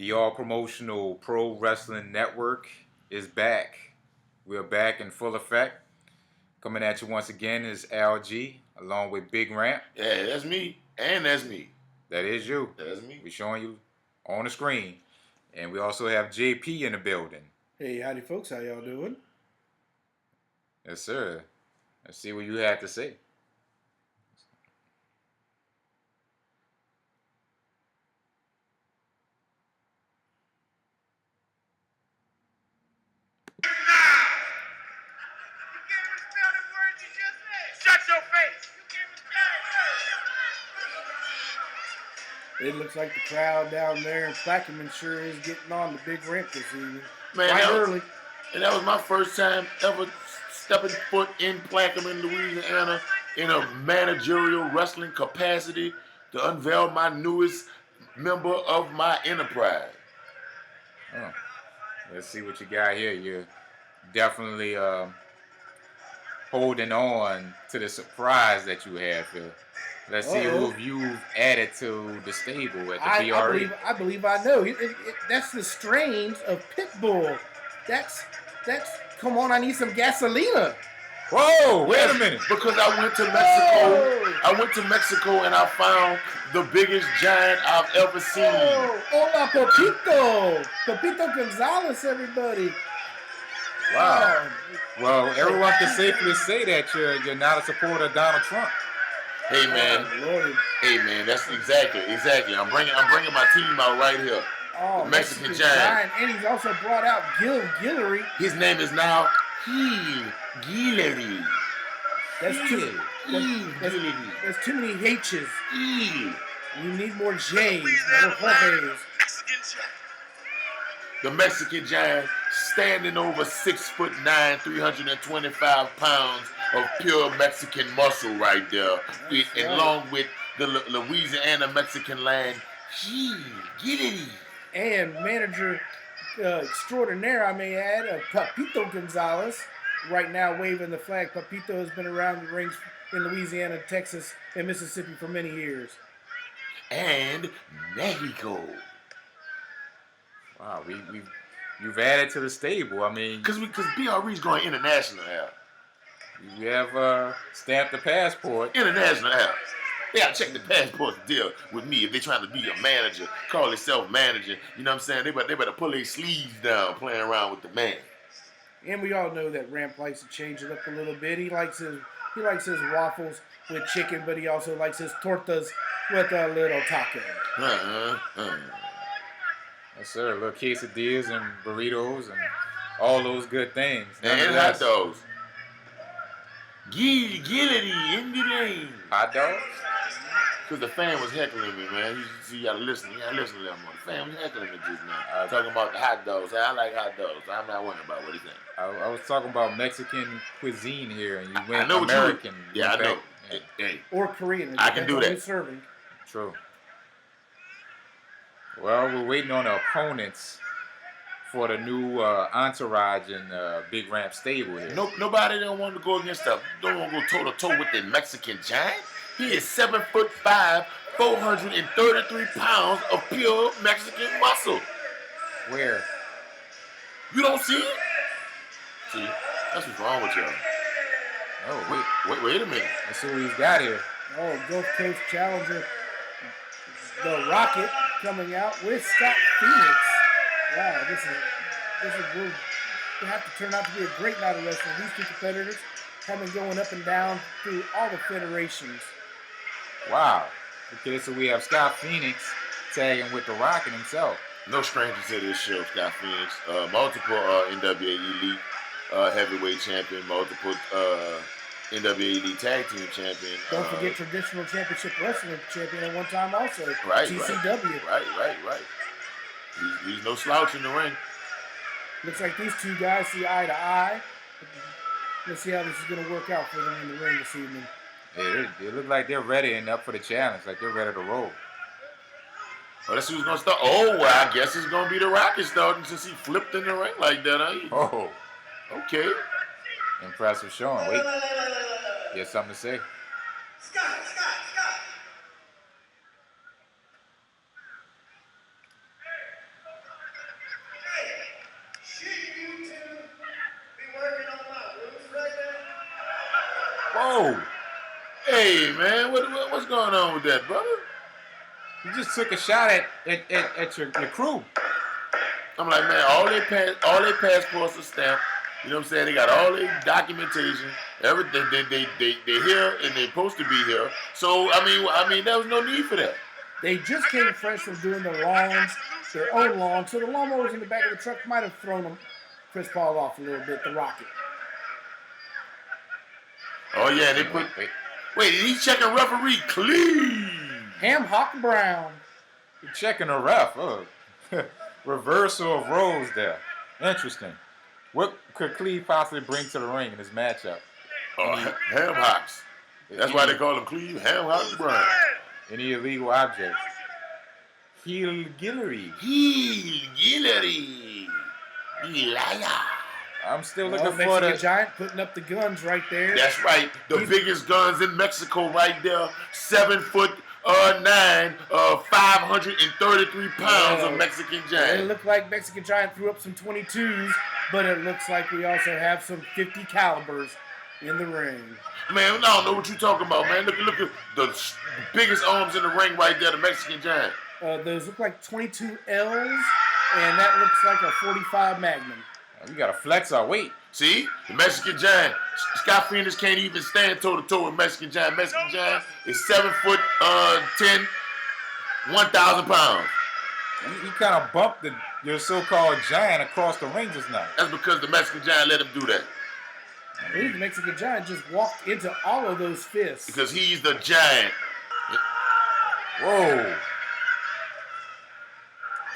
The All Promotional Pro Wrestling Network is back. We're back in full effect. Coming at you once again is LG, along with Big Ramp. Yeah, that's me. And that's me. That is you. That's me. We're showing you on the screen. And we also have JP in the building. Hey, howdy folks, how y'all doing? Yes, sir. Let's see what you have to say. It looks like the crowd down there in Plaquemine sure is getting on the Big Ramp this evening. Man, Quite early. And that was my first time ever stepping foot in Plaquemine, Louisiana, in a managerial wrestling capacity to unveil my newest member of my enterprise. Oh. Let's see what you got here. You're definitely holding on to the surprise that you have here. Let's see who you've added to the stable at the BRE. I believe I know. That's the strains of Pitbull. That's. Come on, I need some gasolina. Whoa! Wait a minute. Because I went to Mexico. Whoa. I went to Mexico and I found the biggest giant I've ever seen. Hola, Papito! Papito Gonzalez, everybody. Wow. Well, everyone can safely say that you're not a supporter of Donald Trump. Hey man, hey man, that's exactly. I'm bringing my team out right here. Oh, the Mexican giant. And he's also brought out Guillory. His name is now Guillory. That's too many H's. You need more J's, more Jorge's. The Mexican giant, standing over 6'9", 325 pounds of pure Mexican muscle right there, along with the Louisiana Mexican land, Guillory. And manager extraordinaire, I may add, Papito Gonzalez, right now waving the flag. Papito has been around the rings in Louisiana, Texas, and Mississippi for many years. And Mexico. Wow, you've added to the stable. I mean, because BRE's going international now. You have stamped the passport. International now. They gotta check the passport to deal with me if they're trying to be a manager, call themselves manager. You know what I'm saying? They better pull their sleeves down, playing around with the man. And we all know that Ramp likes to change it up a little bit. He likes his waffles with chicken, but he also likes his tortas with a little taco. Yes, sir. Little quesadillas and burritos and all those good things. And hot dogs. Guillory in the lane. Hot dogs? Because the fan was heckling me, man. You gotta listen. You gotta listen to that one. The fan was heckling me just now. Talking about the hot dogs. I like hot dogs. I'm not worrying about what he think. I was talking about Mexican cuisine here, and you went I know American. Yeah, I know. Hey. Or Korean. I can do that. Serving. True. Well, we're waiting on the opponents for the new entourage in Big Ramp stable here. Nobody don't want to go against don't want to go toe to toe with the Mexican giant. He is 7'5", 433 pounds of pure Mexican muscle. Where? You don't see it? See, that's what's wrong with y'all. Oh, wait a minute. Let's see what he's got here. Oh, Gulf Coast Challenger, the Rocket, coming out with Scott Phoenix. Wow, this will have to turn out to be a great night of wrestling. These two competitors going up and down through all the federations. Wow. Okay, so we have Scott Phoenix tagging with the Rocket himself. No stranger to this show, Scott Phoenix. Multiple NWA Elite heavyweight champion, multiple NWA Elite tag team champion. Don't forget traditional championship wrestling champion at one time also. Right, TCW. Right. He's no slouch in the ring. Looks like these two guys see eye to eye. Let's see how this is going to work out for them in the ring this evening. Yeah, they look like they're ready and up for the challenge, like they're ready to roll. Well, let's see who's going to start. Oh, well, I guess it's going to be the Rocket starting since he flipped in the ring like that, huh? Oh. Okay. Impressive showing. Wait. You have something to say? Scott. Hey, man, what's going on with that, brother? You just took a shot at your crew. I'm like, man, all their passports are stamped. You know what I'm saying? They got all their documentation. Everything they here and they supposed to be here. So I mean, there was no need for that. They just came fresh from doing their own lawns. So the lawnmowers in the back of the truck might have thrown them, Chris Paul off a little bit. The Rocket. Oh yeah, they put. Wait, he's checking referee clean. Ham Hock Brown. You're checking the ref. Oh. Reversal of roles there. Interesting. What could Cleve possibly bring to the ring in this matchup? Ham hocks. That's why they call him Cleve Ham Hocks Brown. Any illegal objects? Guillory. Guillory. Liar. I'm still looking for Mexican the Giant putting up the guns right there. That's right. The biggest guns in Mexico right there. 7'9", 533 pounds of Mexican Giant. It looked like Mexican Giant threw up some 22s, but it looks like we also have some 50 calibers in the ring. Man, I don't know what you're talking about, man. Look at the biggest arms in the ring right there, the Mexican Giant. Those look like 22 L's, and that looks like a 45 Magnum. we gotta flex our weight. See? The Mexican Giant. Scott Phoenix can't even stand toe-to-toe with Mexican Giant. Mexican Giant is 7'10", 1,000 pounds. You kind of bumped your so-called giant across the ring just now. That's because the Mexican Giant let him do that. I believe the Mexican Giant just walked into all of those fists. Because he's the giant. Whoa.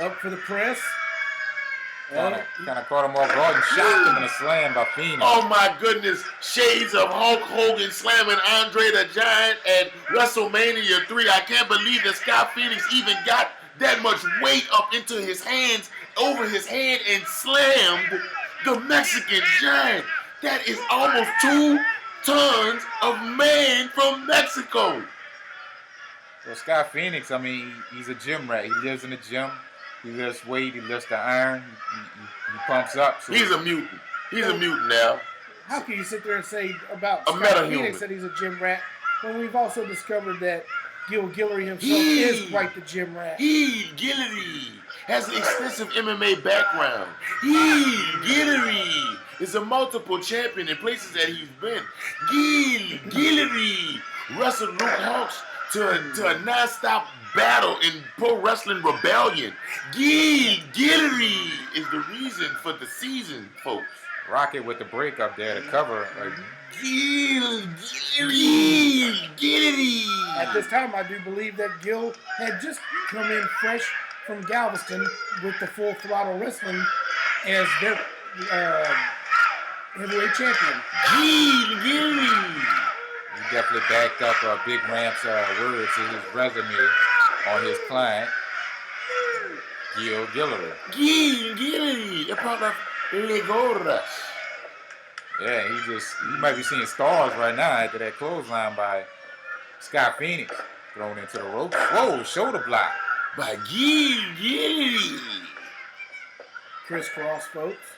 Up for the press. Kind of caught him off guard and shocked him in a slam by Phoenix. Oh my goodness. Shades of Hulk Hogan slamming Andre the Giant at WrestleMania 3. I can't believe that Scott Phoenix even got that much weight up into his hands, over his head, and slammed the Mexican Giant. That is almost 2 tons of man from Mexico. Well, Scott Phoenix, I mean, he's a gym rat. He lives in the gym. He lifts weight. He lifts the iron. He pumps up. So He's a mutant. He's a mutant now. How can you sit there and say about A Scott metahuman. Phoenix that he's a gym rat when we've also discovered that Guillory himself is quite the gym rat? Guillory has an extensive MMA background. Guillory is a multiple champion in places that he's been. Guillory wrestled Luke Hawks to a non-stop battle in Pro Wrestling Rebellion. Guillory is the reason for the season, folks. Rocket with the break up there to cover. Guillory. At this time, I do believe that Gil had just come in fresh from Galveston with the Full Throttle Wrestling as their heavyweight champion. Guillory. He definitely backed up Big Ramp's words in his resume on his client, Guillory. Guillory, a part of Legoras. Yeah, he might be seeing stars right now after that clothesline by Scott Phoenix thrown into the ropes. Whoa, shoulder block. By Guillory. Crisscross, folks.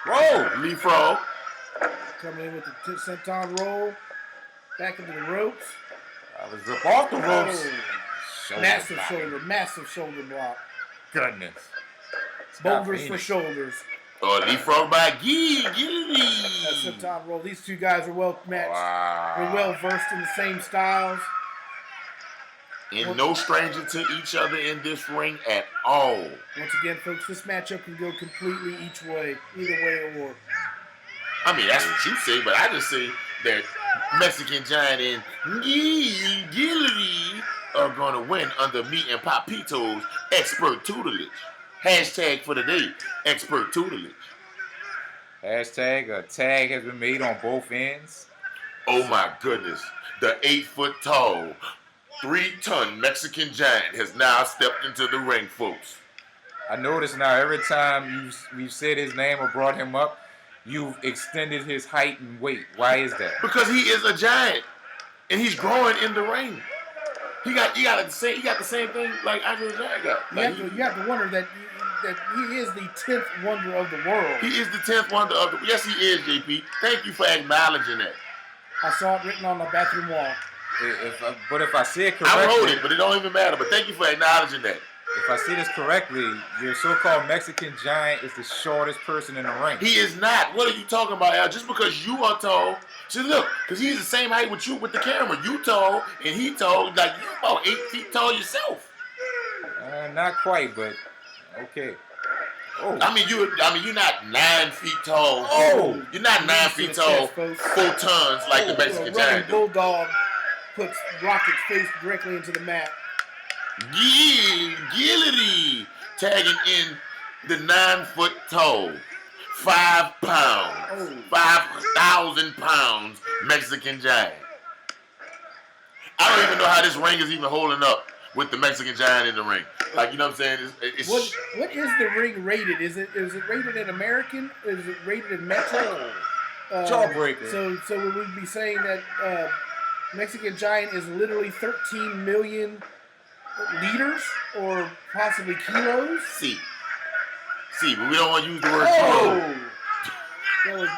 Whoa, Leapfrog. Coming in with the senton roll. Back into the ropes. I was rip off the ropes. Oh, massive shoulder block. Goodness. Boulders for shoulders. Leapfrog by Guillory. That senton roll. These two guys are well matched. Wow. They're well versed in the same styles. And no stranger to each other in this ring at all. Once again, folks, this matchup can go completely each way, either way or. I mean, that's what you say, but I just say that Mexican Giant and Guillory are going to win under me and Papito's expert tutelage. Hashtag for the day, expert tutelage. Hashtag a tag has been made on both ends. Oh my goodness. The 8-foot-tall, 3-ton Mexican Giant has now stepped into the ring, folks. I notice now every time we've said his name or brought him up, you've extended his height and weight. Why is that? Because he is a giant, and he's growing in the ring. He got the same thing like Andre the Giant got. You have to wonder that he is the 10th wonder of the world. He is the 10th wonder of the. Yes, he is, JP. Thank you for acknowledging that. I saw it written on the bathroom wall. But if I see it correctly, I wrote it, but it don't even matter. But thank you for acknowledging that. If I see this correctly, your so-called Mexican giant is the shortest person in the ring. He is not. What are you talking about, Al? Just because you are tall. See, look, because he's the same height with you with the camera. You tall, and he tall. Like, you about 8 feet tall yourself. Not quite, but okay. Oh. I mean, you're not 9 feet tall. Oh. You're not 9 feet tall, 4 tons like the Mexican giant. Bulldog puts Rocket's face directly into the mat. Guillory tagging in the 9 foot tall, 5 pounds, 5,000 pounds Mexican giant. I don't even know how this ring is even holding up with the Mexican giant in the ring. Like, you know what I'm saying? What is the ring rated? Is it rated in American? Is it rated in Metro? Jawbreaker. So would we be saying that Mexican giant is literally 13 million liters or possibly kilos? See, but we don't want to use the word kilo. That was,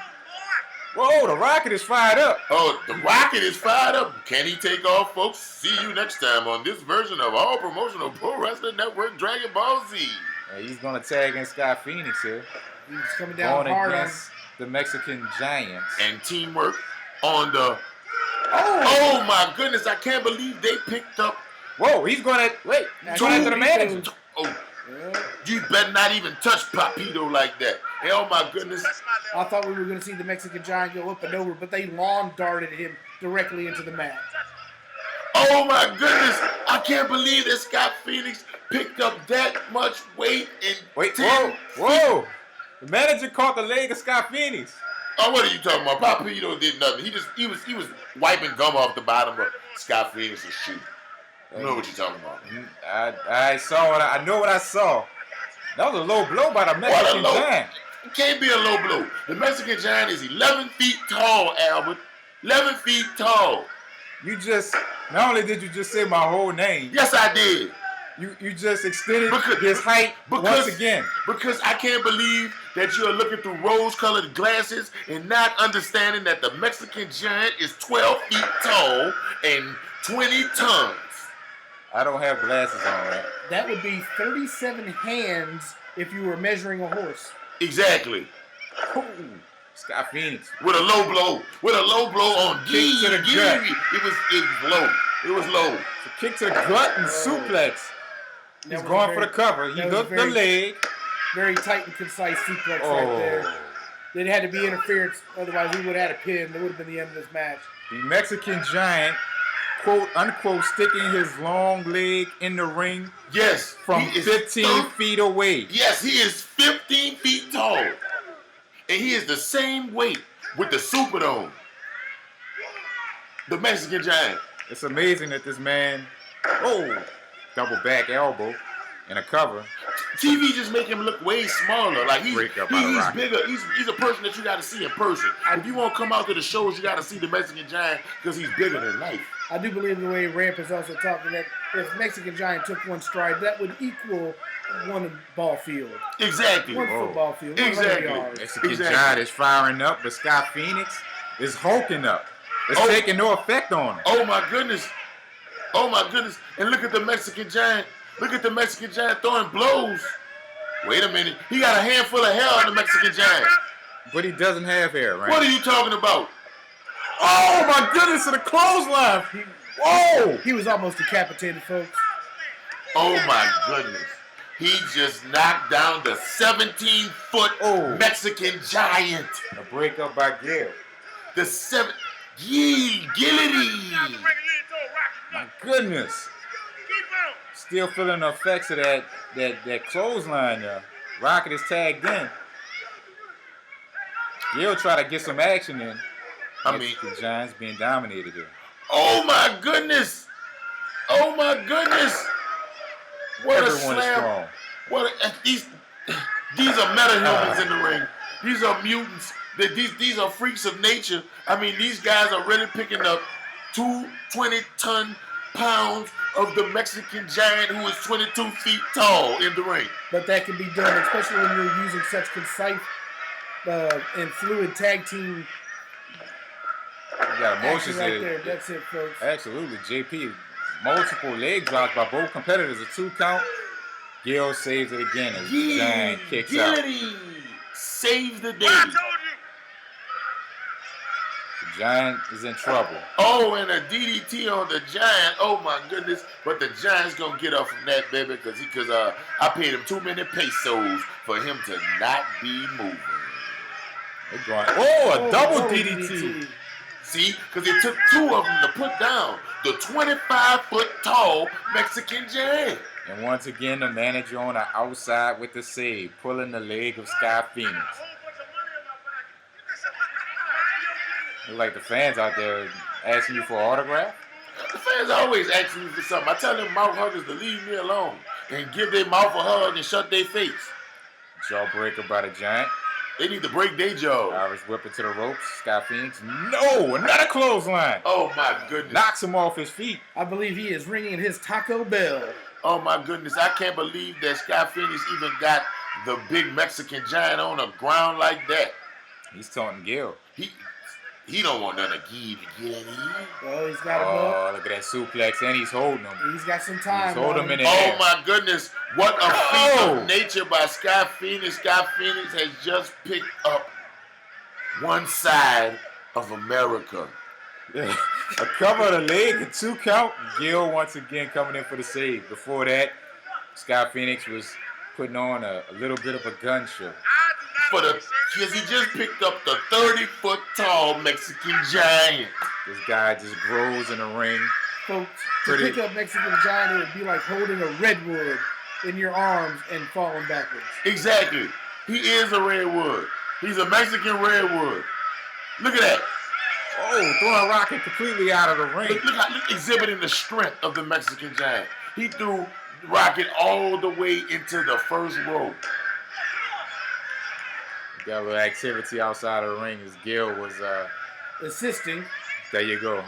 Whoa, the Rocket is fired up. Oh, the Rocket is fired up. Can he take off, folks? See you next time on this version of All Promotional Pro Wrestling Network Dragon Ball Z. He's going to tag in Scott Phoenix here. he's coming down Going hard on. against the Mexican Giants. And teamwork on the... Oh, my goodness. I can't believe they picked up... Whoa, he's going to... Wait, he's going after the manager. Oh, you better not even touch Papito like that. Oh, my goodness. I thought we were going to see the Mexican giant go up and over, but they lawn darted him directly into the mat. Oh, my goodness. I can't believe that Scott Phoenix picked up that much weight in... Wait, whoa. The manager caught the leg of Scott Phoenix. Oh, what are you talking about? Papito did nothing. He was wiping gum off the bottom of Scott Phoenix's shoe. I know what you're talking about. I saw what I know what I saw. That was a low blow by the Mexican Giant. It can't be a low blow. The Mexican Giant is 11 feet tall, Albert. 11 feet tall. Not only did you just say my whole name. Yes, I did. You just extended his height once again. Because I can't believe that you are looking through rose-colored glasses and not understanding that the Mexican Giant is 12 feet tall and 20 tons. I don't have glasses on, right? That would be 37 hands if you were measuring a horse. Exactly. Ooh, Scott Phoenix. With a low blow on Kick to the gut. It was low. It's a kick to the gut and suplex. He's going for the cover. He hooked the leg. Very tight and concise suplex right there. It had to be interference, otherwise we would have had a pin. That would have been the end of this match. The Mexican Giant, quote unquote, sticking his long leg in the ring. Yes. From 15 feet away. Yes, he is 15 feet tall. And he is the same weight with the Superdome. The Mexican Giant. It's amazing that this man, double back elbow and a cover. TV just make him look way smaller. Like he's bigger. He's a person that you got to see in person. If you want to come out to the shows, you got to see the Mexican Giant because he's bigger than life. I do believe the way Ramp is also talking that if Mexican Giant took one stride, that would equal one ball field. Exactly. One football field. Exactly. Mexican Giant is firing up, but Scott Phoenix is hulking up. It's taking no effect on him. Oh my goodness. And look at the Mexican Giant. Look at the Mexican Giant throwing blows. Wait a minute. He got a handful of hair on the Mexican Giant. But he doesn't have hair, right? What are you talking about? Oh my goodness, to the clothesline. He was almost decapitated, folks. Oh my goodness. He just knocked down the 17-foot Mexican Giant. A breakup by Gil. Guillory. My goodness. Still feeling the effects of that clothesline there. Rocket is tagged in. Gil try to get some action in. The Giants being dominated here. Oh my goodness. What Everyone a slam. These are meta-humans in the ring. These are mutants. These are freaks of nature. I mean, these guys are really picking up 20-ton pounds of the Mexican Giant who is 22 feet tall in the ring. But that can be done, especially when you're using such concise and fluid tag team You got emotions Action right there. That's it, folks. Absolutely, JP. Multiple leg drops by both competitors. A 2 count. Gil saves it again as Giant kicks out. Guillory saves the day. The Giant is in trouble. Oh, and a DDT on the Giant. Oh my goodness! But the Giant's gonna get up from that, baby, because I paid him too many pesos for him to not be moving. They're going. Oh, a double DDT. See, because it took 2 of them to put down the 25-foot tall Mexican Giant. And once again, the manager on the outside with the save, pulling the leg of Sky Phoenix. Look like the fans out there asking you for an autograph. The fans always asking me for something. I tell them mouth huggers to leave me alone and give their mouth a hug and shut their face. Jawbreaker by the Giant. They need to break their jaw. Irish whip into the ropes. Sky Phoenix. No, another clothesline. Oh my goodness. Knocks him off his feet. I believe he is ringing his Taco Bell. Oh my goodness. I can't believe that Sky Phoenix even got the big Mexican Giant on the ground like that. He's taunting Gil. He don't want none of Gee to get in. Oh, he's got him up. Look at that suplex, and he's holding him. He's got some time. He's holding him in the Oh air. my goodness. What a feat of nature by Sky Phoenix. Sky Phoenix has just picked up one side of America. A cover of the leg, a 2 count. Gil once again coming in for the save. Before that, Sky Phoenix was putting on a little bit of a gun show. Because he just picked up the 30-foot tall Mexican Giant. This guy just grows in the ring. Folks, to pick up Mexican Giant, it would be like holding a redwood in your arms and falling backwards. Exactly. He is a redwood. He's a Mexican redwood. Look at that. Oh, throwing Rocket completely out of the ring. Look exhibiting the strength of the Mexican Giant. He threw Rocket all the way into the first row. Got a little activity outside of the ring as Gil was assisting. There you go.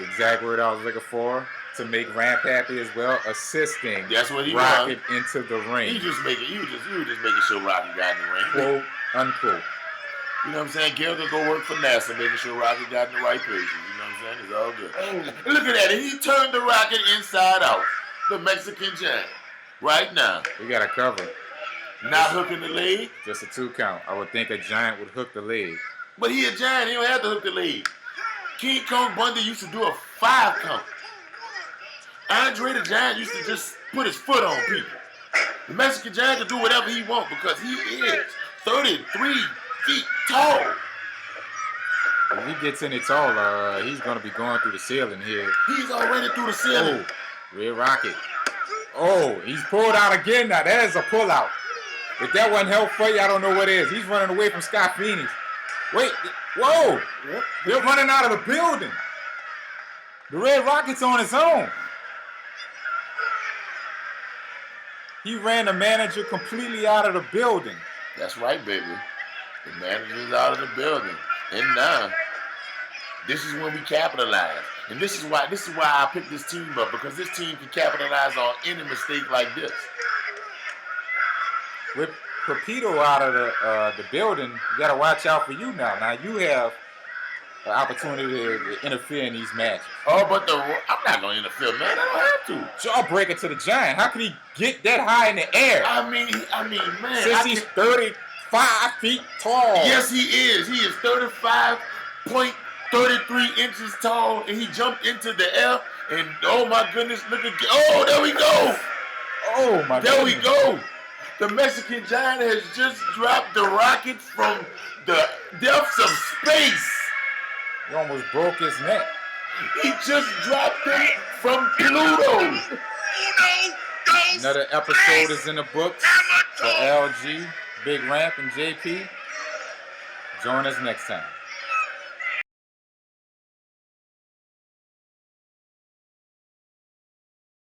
Exact word I was looking for. To make Ramp happy as well. Assisting. That's what he Rocket into the ring. You were just making sure Rocket got in the ring. Quote unquote. You know what I'm saying? Gil could go work for NASA, making sure Rocket got in the right places. You know what I'm saying? It's all good. Oh. Look at that. He turned the Rocket inside out. The Mexican Giant. Right now. We got a cover. Not hooking the leg. Just a 2 count. I would think a Giant would hook the leg. But he a Giant. He don't have to hook the leg. King Kong Bundy used to do a 5 count. Andre the Giant used to just put his foot on people. The Mexican Giant can do whatever he wants because he is 33 feet tall. If he gets any taller, he's going to be going through the ceiling here. He's already through the ceiling. Oh, Red Rocket. Oh, he's pulled out again now. That is a pullout. If that wasn't help for you, I don't know what is. He's running away from Sky Phoenix. Wait, whoa. Yep. They're running out of the building. The Red Rocket's on his own. He ran the manager completely out of the building. That's right, baby. The manager's out of the building. And now, this is when we capitalize. And this is why I picked this team up, because this team can capitalize on any mistake like this. With Papito out of the building, you got to watch out for you now. Now you have an opportunity to interfere in these matches. Oh, but I'm not going to interfere, man. I don't have to. Jawbreaker to the Giant. How could he get that high in the air? I mean, man. Since he's 35 feet tall. Yes, he is. He is 35.33 inches tall, and he jumped into the air. And oh my goodness, look at! Oh, there we go. Oh my. There we go. The Mexican Giant has just dropped the Rocket from the depths of space. He almost broke his neck. He just dropped it from Pluto. Another episode is in the books for LG, Big Ramp, and JP. Join us next time.